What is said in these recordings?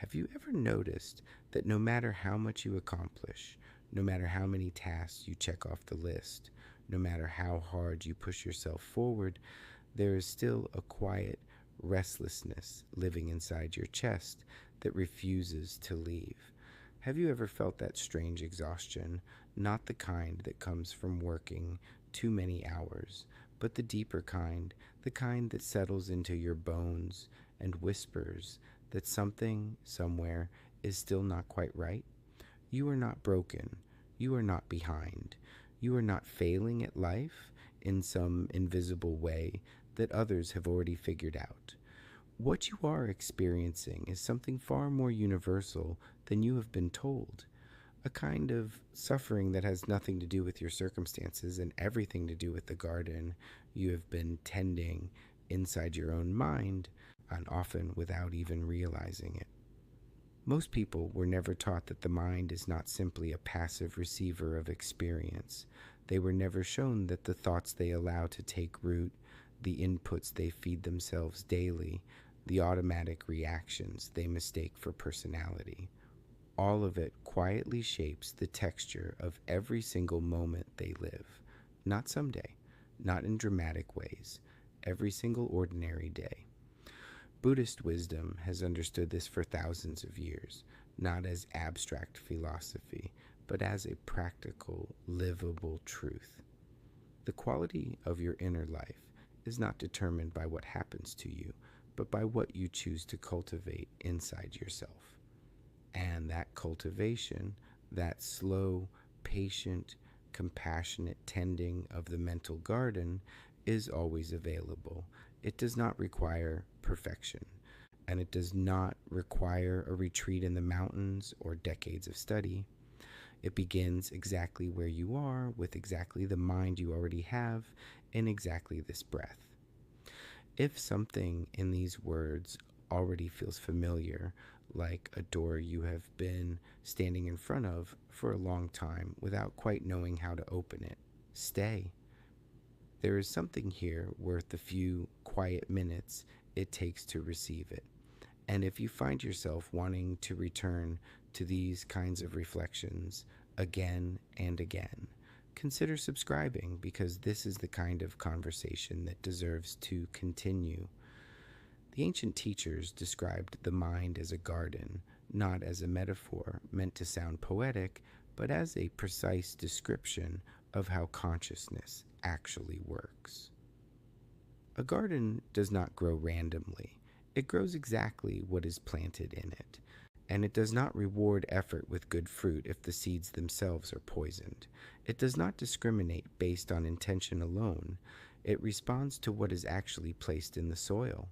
Have you ever noticed that no matter how much you accomplish, no matter how many tasks you check off the list, no matter how hard you push yourself forward, there is still a quiet restlessness living inside your chest that refuses to leave? Have you ever felt that strange exhaustion, not the kind that comes from working too many hours, but the deeper kind, the kind that settles into your bones and whispers that something, somewhere, is still not quite right? You are not broken. You are not behind. You are not failing at life in some invisible way that others have already figured out. What you are experiencing is something far more universal than you have been told. A kind of suffering that has nothing to do with your circumstances and everything to do with the garden you have been tending inside your own mind, and often without even realizing it. Most people were never taught that the mind is not simply a passive receiver of experience. They were never shown that the thoughts they allow to take root, the inputs they feed themselves daily, the automatic reactions they mistake for personality, all of it quietly shapes the texture of every single moment they live. Not someday, not in dramatic ways, every single ordinary day. Buddhist wisdom has understood this for thousands of years, not as abstract philosophy, but as a practical, livable truth. The quality of your inner life is not determined by what happens to you, but by what you choose to cultivate inside yourself. And that cultivation, that slow, patient, compassionate tending of the mental garden is always available. It does not require perfection, and it does not require a retreat in the mountains or decades of study. It begins exactly where you are, with exactly the mind you already have, in exactly this breath. If something in these words already feels familiar, like a door you have been standing in front of for a long time without quite knowing how to open it, stay. There is something here worth the few quiet minutes it takes to receive it. And if you find yourself wanting to return to these kinds of reflections again and again, consider subscribing, because this is the kind of conversation that deserves to continue. The ancient teachers described the mind as a garden, not as a metaphor meant to sound poetic, but as a precise description of how consciousness actually works. A garden does not grow randomly. It grows exactly what is planted in it, and it does not reward effort with good fruit if the seeds themselves are poisoned. It does not discriminate based on intention alone. It responds to what is actually placed in the soil.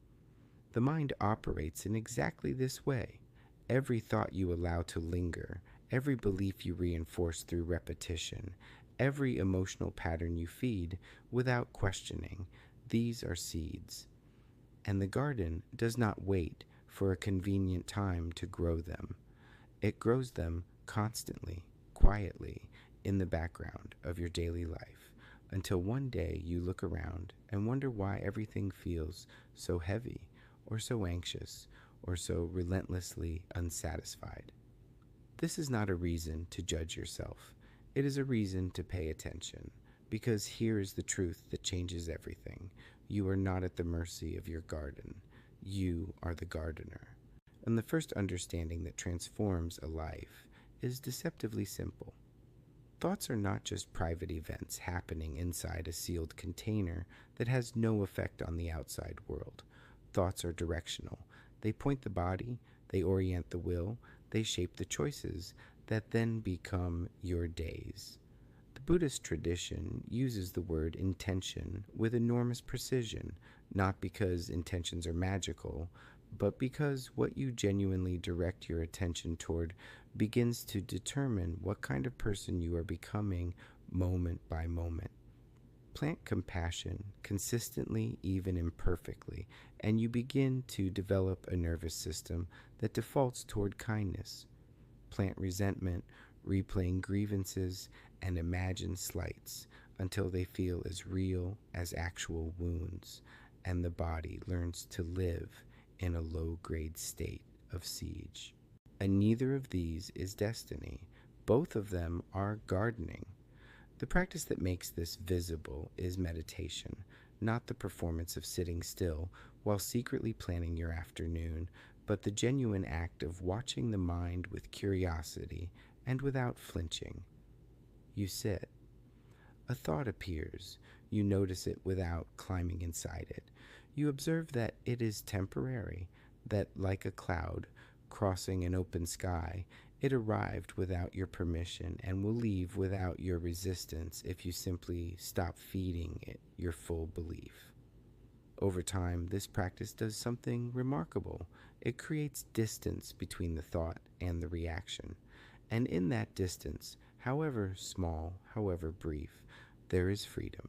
The mind operates in exactly this way. Every thought you allow to linger, every belief you reinforce through repetition, every emotional pattern you feed without questioning, these are seeds. And the garden does not wait for a convenient time to grow them. It grows them constantly, quietly, in the background of your daily life, until one day you look around and wonder why everything feels so heavy, or so anxious, or so relentlessly unsatisfied. This is not a reason to judge yourself. It is a reason to pay attention, because here is the truth that changes everything. You are not at the mercy of your garden. You are the gardener. And the first understanding that transforms a life is deceptively simple. Thoughts are not just private events happening inside a sealed container that has no effect on the outside world. Thoughts are directional. They point the body, they orient the will, they shape the choices that then become your days. The Buddhist tradition uses the word intention with enormous precision, not because intentions are magical, but because what you genuinely direct your attention toward begins to determine what kind of person you are becoming moment by moment. Plant compassion consistently, even imperfectly, and you begin to develop a nervous system that defaults toward kindness. Plant resentment, replaying grievances, and imagine slights until they feel as real as actual wounds, and the body learns to live in a low-grade state of siege. And neither of these is destiny. Both of them are gardening. The practice that makes this visible is meditation, not the performance of sitting still while secretly planning your afternoon, but the genuine act of watching the mind with curiosity and without flinching. You sit. A thought appears. You notice it without climbing inside it. You observe that it is temporary, that like a cloud crossing an open sky, it arrived without your permission and will leave without your resistance if you simply stop feeding it your full belief. Over time, this practice does something remarkable. It creates distance between the thought and the reaction. And in that distance, however small, however brief, there is freedom.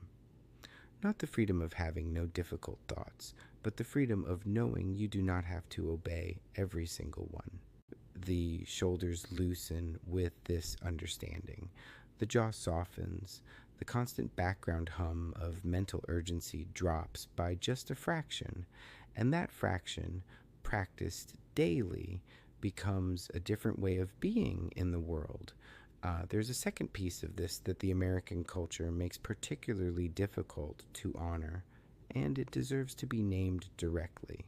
Not the freedom of having no difficult thoughts, but the freedom of knowing you do not have to obey every single one. The shoulders loosen with this understanding. The jaw softens. The constant background hum of mental urgency drops by just a fraction, and that fraction, practiced daily, becomes a different way of being in the world. There's a second piece of this that the American culture makes particularly difficult to honor, and it deserves to be named directly.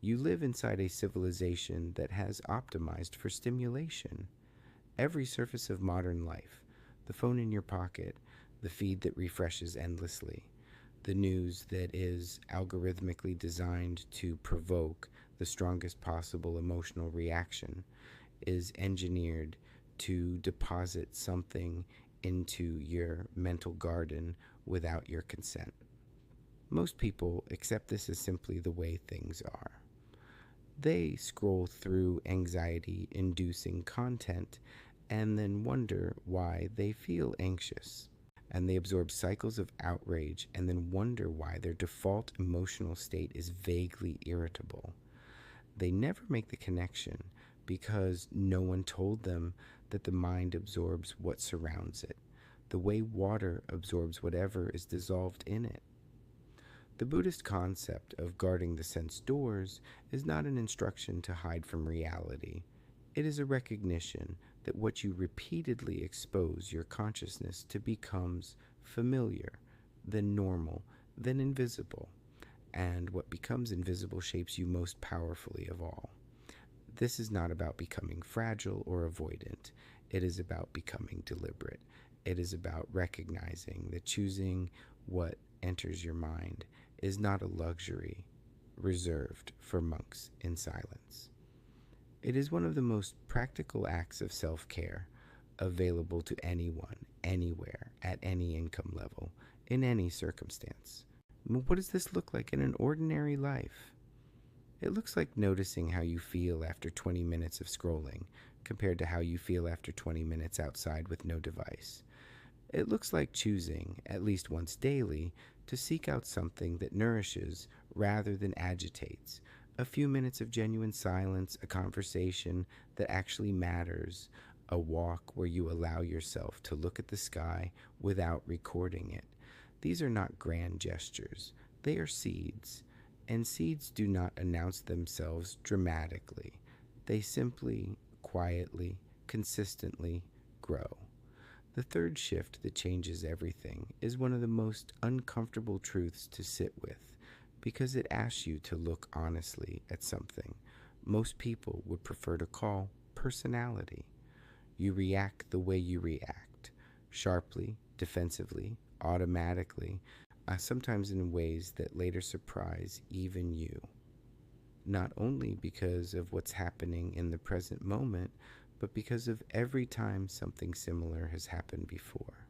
You live inside a civilization that has optimized for stimulation. Every surface of modern life, the phone in your pocket, the feed that refreshes endlessly, the news that is algorithmically designed to provoke the strongest possible emotional reaction, is engineered to deposit something into your mental garden without your consent. Most people accept this as simply the way things are. They scroll through anxiety-inducing content and then wonder why they feel anxious. And they absorb cycles of outrage and then wonder why their default emotional state is vaguely irritable. They never make the connection because no one told them that the mind absorbs what surrounds it, the way water absorbs whatever is dissolved in it. The Buddhist concept of guarding the sense doors is not an instruction to hide from reality. It is a recognition that what you repeatedly expose your consciousness to becomes familiar, then normal, then invisible, and what becomes invisible shapes you most powerfully of all. This is not about becoming fragile or avoidant. It is about becoming deliberate. It is about recognizing that choosing what enters your mind is not a luxury reserved for monks in silence. It is one of the most practical acts of self-care available to anyone, anywhere, at any income level, in any circumstance. What does this look like in an ordinary life? It looks like noticing how you feel after 20 minutes of scrolling compared to how you feel after 20 minutes outside with no device. It looks like choosing, at least once daily, to seek out something that nourishes rather than agitates. A few minutes of genuine silence, a conversation that actually matters, a walk where you allow yourself to look at the sky without recording it. These are not grand gestures. They are seeds. And seeds do not announce themselves dramatically. They simply, quietly, consistently grow. The third shift that changes everything is one of the most uncomfortable truths to sit with because it asks you to look honestly at something most people would prefer to call personality. You react the way you react, sharply, defensively, automatically, sometimes in ways that later surprise even you. Not only because of what's happening in the present moment, but because of every time something similar has happened before.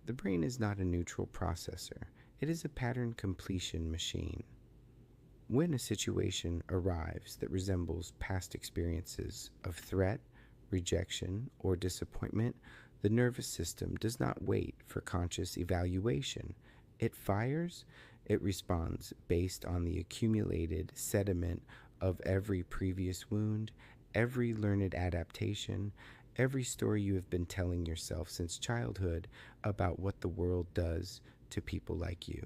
The brain is not a neutral processor. It is a pattern completion machine. When a situation arrives that resembles past experiences of threat, rejection, or disappointment, the nervous system does not wait for conscious evaluation. It fires, it responds based on the accumulated sediment of every previous wound, every learned adaptation, every story you have been telling yourself since childhood about what the world does to people like you.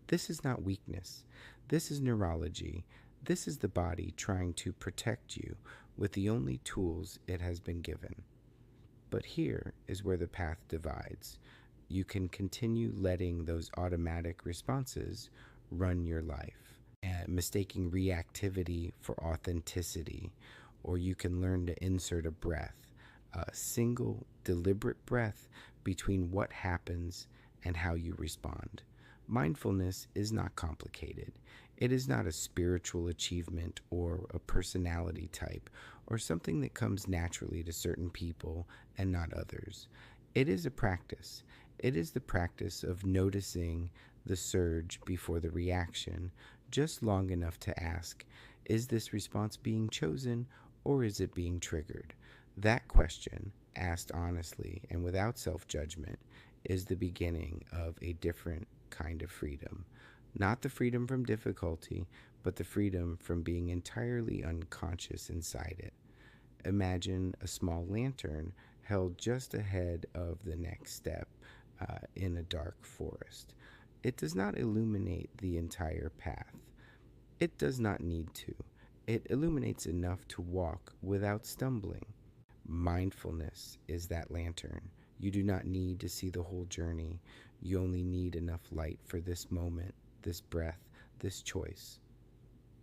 This is not weakness. This is neurology. This is the body trying to protect you with the only tools it has been given. But here is where the path divides. You can continue letting those automatic responses run your life, mistaking reactivity for authenticity, or you can learn to insert a breath, a single deliberate breath between what happens and how you respond. Mindfulness is not complicated. It is not a spiritual achievement or a personality type or something that comes naturally to certain people and not others. It is a practice. It is the practice of noticing the surge before the reaction just long enough to ask, is this response being chosen or is it being triggered? That question, asked honestly and without self judgment, is the beginning of a different kind of freedom. Not the freedom from difficulty, but the freedom from being entirely unconscious inside it. Imagine a small lantern held just ahead of the next step in a dark forest. It does not illuminate the entire path. It does not need to. It illuminates enough to walk without stumbling. Mindfulness is that lantern. You do not need to see the whole journey. You only need enough light for this moment, this breath, this choice.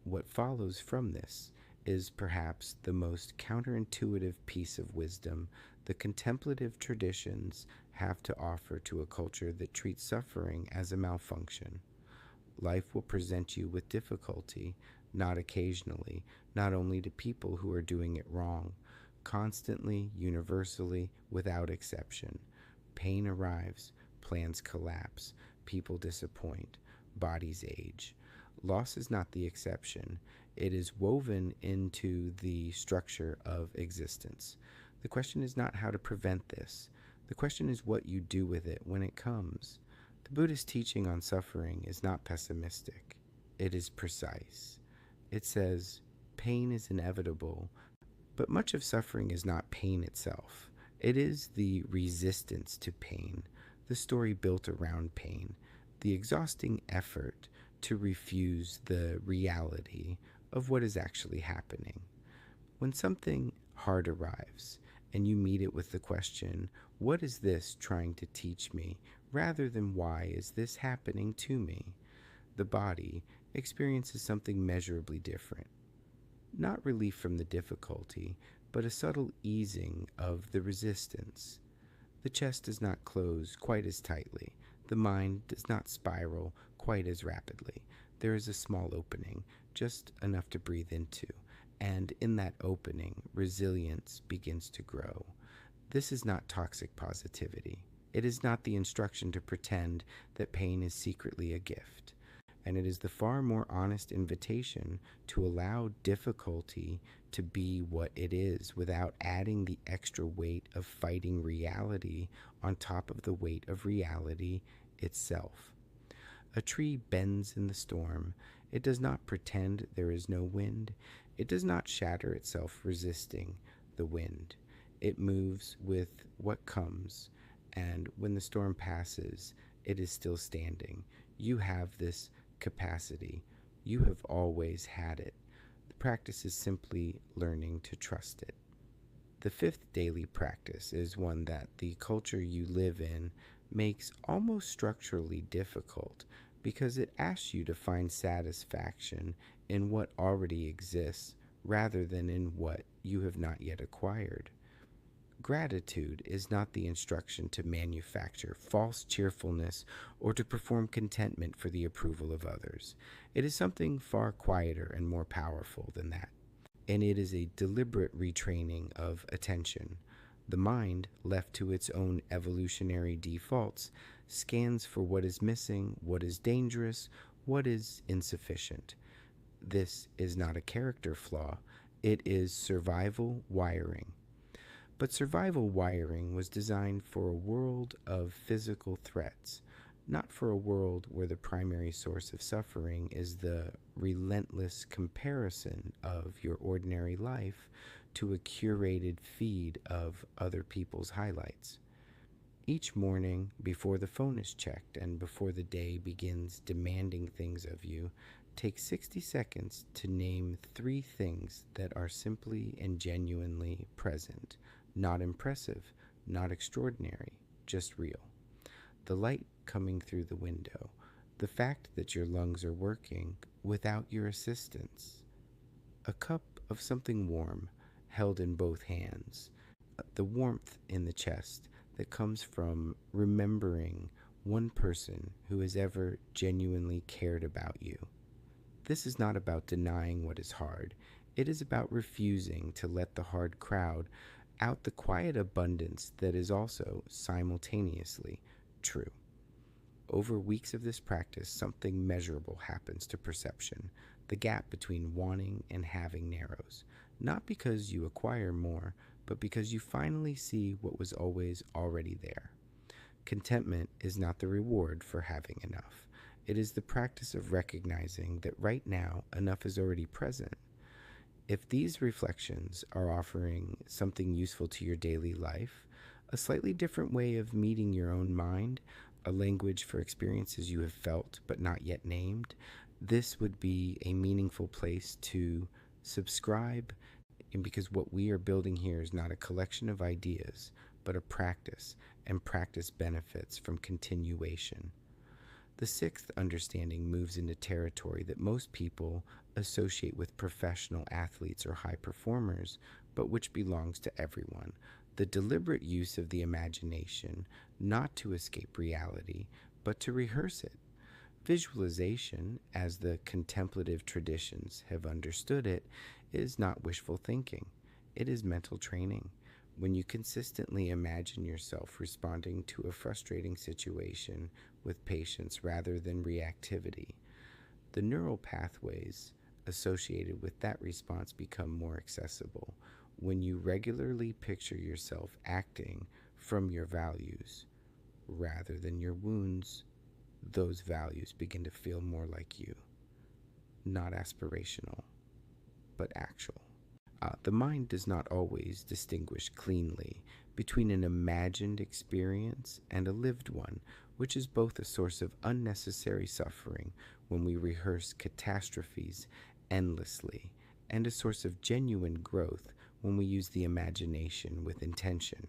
What follows from this is perhaps the most counterintuitive piece of wisdom the contemplative traditions have to offer to a culture that treats suffering as a malfunction. Life will present you with difficulty, not occasionally, not only to people who are doing it wrong, constantly, universally, without exception. Pain arrives, plans collapse, people disappoint, bodies age. Loss is not the exception. It is woven into the structure of existence. The question is not how to prevent this. The question is what you do with it when it comes. The Buddhist teaching on suffering is not pessimistic. It is precise. It says, pain is inevitable, but much of suffering is not pain itself. It is the resistance to pain, the story built around pain, the exhausting effort to refuse the reality of what is actually happening. When something hard arrives and you meet it with the question, what is this trying to teach me, rather than why is this happening to me, the body experiences something measurably different. Not relief from the difficulty, but a subtle easing of the resistance. The chest does not close quite as tightly. The mind does not spiral quite as rapidly. There is a small opening, just enough to breathe into, and in that opening, resilience begins to grow. This is not toxic positivity. It is not the instruction to pretend that pain is secretly a gift. And it is the far more honest invitation to allow difficulty to be what it is without adding the extra weight of fighting reality on top of the weight of reality itself. A tree bends in the storm. It does not pretend there is no wind. It does not shatter itself resisting the wind. It moves with what comes, and when the storm passes, it is still standing. You have this capacity. You have always had it. The practice is simply learning to trust it. The fifth daily practice is one that the culture you live in makes almost structurally difficult because it asks you to find satisfaction in what already exists rather than in what you have not yet acquired. Gratitude is not the instruction to manufacture false cheerfulness or to perform contentment for the approval of others. It is something far quieter and more powerful than that. And it is a deliberate retraining of attention. The mind, left to its own evolutionary defaults, scans for what is missing, what is dangerous, what is insufficient. This is not a character flaw. It is survival wiring. But survival wiring was designed for a world of physical threats, not for a world where the primary source of suffering is the relentless comparison of your ordinary life to a curated feed of other people's highlights. Each morning, before the phone is checked and before the day begins demanding things of you, Take 60 seconds to name 3 things that are simply and genuinely present, not impressive, not extraordinary, just real. The light coming through the window, the fact that your lungs are working without your assistance, a cup of something warm held in both hands, the warmth in the chest that comes from remembering one person who has ever genuinely cared about you. This is not about denying what is hard. It is about refusing to let the hard crowd out the quiet abundance that is also simultaneously true. Over weeks of this practice, something measurable happens to perception. The gap between wanting and having narrows, not because you acquire more, but because you finally see what was always already there. Contentment is not the reward for having enough. It is the practice of recognizing that right now enough is already present. If these reflections are offering something useful to your daily life, a slightly different way of meeting your own mind, a language for experiences you have felt but not yet named, this would be a meaningful place to subscribe. And because what we are building here is not a collection of ideas, but a practice, and practice benefits from continuation. The sixth understanding moves into territory that most people associate with professional athletes or high performers, but which belongs to everyone. The deliberate use of the imagination, not to escape reality, but to rehearse it. Visualization, as the contemplative traditions have understood it, is not wishful thinking. It is mental training. When you consistently imagine yourself responding to a frustrating situation with patience rather than reactivity, the neural pathways associated with that response become more accessible. When you regularly picture yourself acting from your values rather than your wounds, those values begin to feel more like you, not aspirational, but actual. The mind does not always distinguish cleanly between an imagined experience and a lived one, which is both a source of unnecessary suffering when we rehearse catastrophes endlessly, and a source of genuine growth when we use the imagination with intention.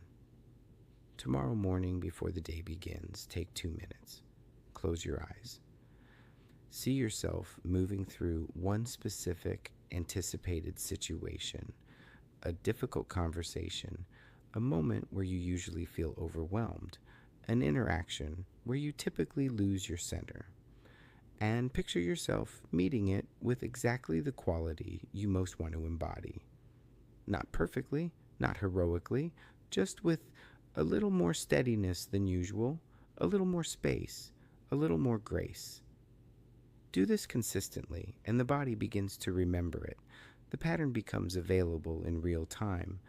Tomorrow morning, before the day begins, take 2 minutes. Close your eyes. See yourself moving through one specific anticipated situation, a difficult conversation, a moment where you usually feel overwhelmed, an interaction where you typically lose your center. And picture yourself meeting it with exactly the quality you most want to embody. Not perfectly, not heroically, just with a little more steadiness than usual, a little more space, a little more grace. Do this consistently, and the body begins to remember it. The pattern becomes available in real time,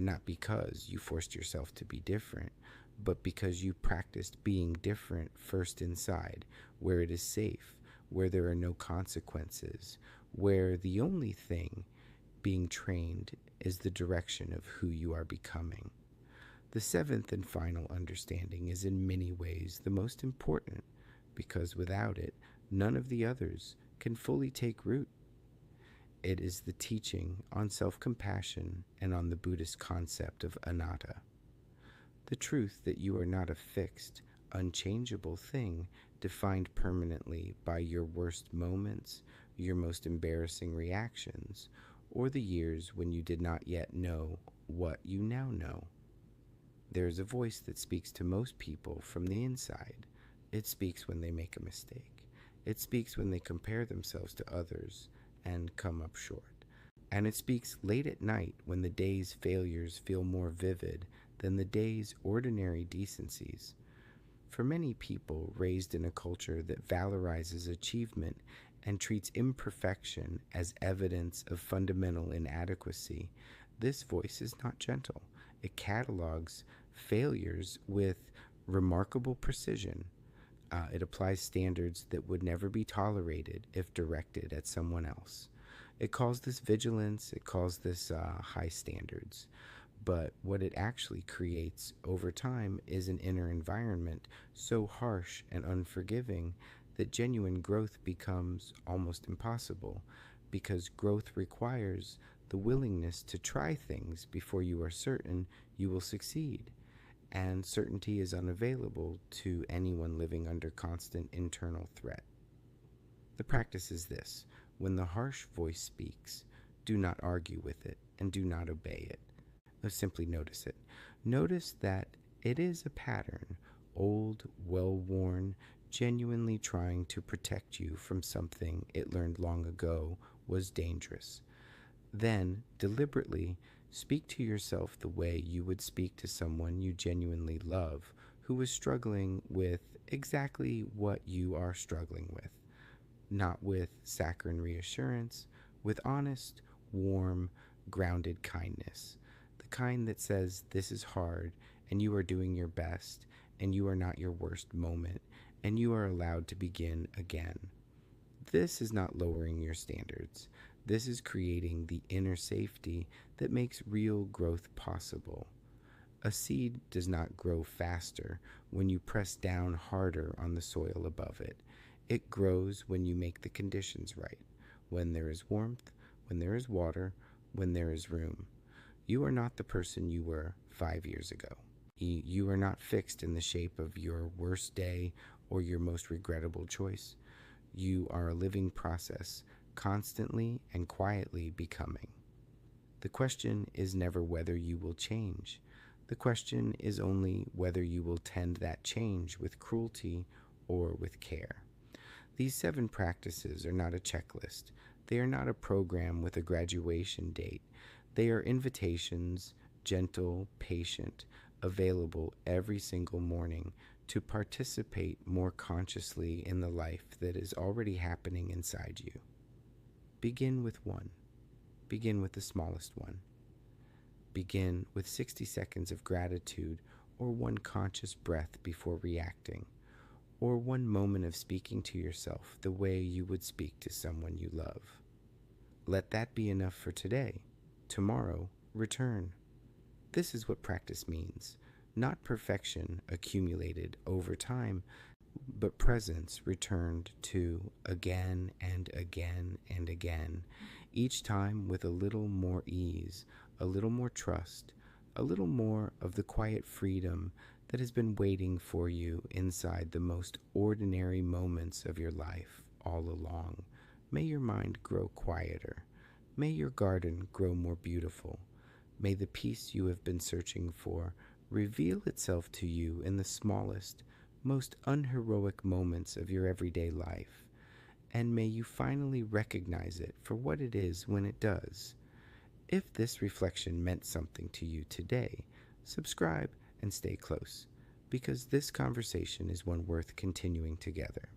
not because you forced yourself to be different, but because you practiced being different first inside, where it is safe, where there are no consequences, where the only thing being trained is the direction of who you are becoming. The seventh and final understanding is in many ways the most important, because without it, none of the others can fully take root. It is the teaching on self-compassion and on the Buddhist concept of anatta. The truth that you are not a fixed, unchangeable thing defined permanently by your worst moments, your most embarrassing reactions, or the years when you did not yet know what you now know. There is a voice that speaks to most people from the inside. It speaks when they make a mistake. It speaks when they compare themselves to others and come up short. And it speaks late at night when the day's failures feel more vivid than the day's ordinary decencies. For many people raised in a culture that valorizes achievement and treats imperfection as evidence of fundamental inadequacy, this voice is not gentle. It catalogs failures with remarkable precision. It applies standards that would never be tolerated if directed at someone else. It calls this vigilance, it calls this high standards. But what it actually creates over time is an inner environment so harsh and unforgiving that genuine growth becomes almost impossible, because growth requires the willingness to try things before you are certain you will succeed, and certainty is unavailable to anyone living under constant internal threat. The practice is this: when the harsh voice speaks, do not argue with it and do not obey it. Simply notice it. Notice that it is a pattern, old, well worn, genuinely trying to protect you from something it learned long ago was dangerous. Then, deliberately, speak to yourself the way you would speak to someone you genuinely love who is struggling with exactly what you are struggling with. Not with saccharine reassurance, with honest, warm, grounded kindness. The kind that says this is hard and you are doing your best and you are not your worst moment and you are allowed to begin again. This is not lowering your standards. This is creating the inner safety that makes real growth possible. A seed does not grow faster when you press down harder on the soil above it. It grows when you make the conditions right, when there is warmth, when there is water, when there is room. You are not the person you were 5 years ago. You are not fixed in the shape of your worst day or your most regrettable choice. You are a living process, constantly and quietly becoming. The question is never whether you will change. The question is only whether you will tend that change with cruelty or with care. These 7 practices are not a checklist. They are not a program with a graduation date. They are invitations, gentle, patient, available every single morning to participate more consciously in the life that is already happening inside you. Begin with one. Begin with the smallest one. Begin with 60 seconds of gratitude or one conscious breath before reacting, or one moment of speaking to yourself the way you would speak to someone you love. Let that be enough for today. Tomorrow, return. This is what practice means. Not perfection accumulated over time, but presence returned to again and again and again, each time with a little more ease, a little more trust, a little more of the quiet freedom that has been waiting for you inside the most ordinary moments of your life all along. May your mind grow quieter. May your garden grow more beautiful. May the peace you have been searching for reveal itself to you in the smallest, most unheroic moments of your everyday life. And may you finally recognize it for what it is when it does. If this reflection meant something to you today, subscribe and stay close, because this conversation is one worth continuing together.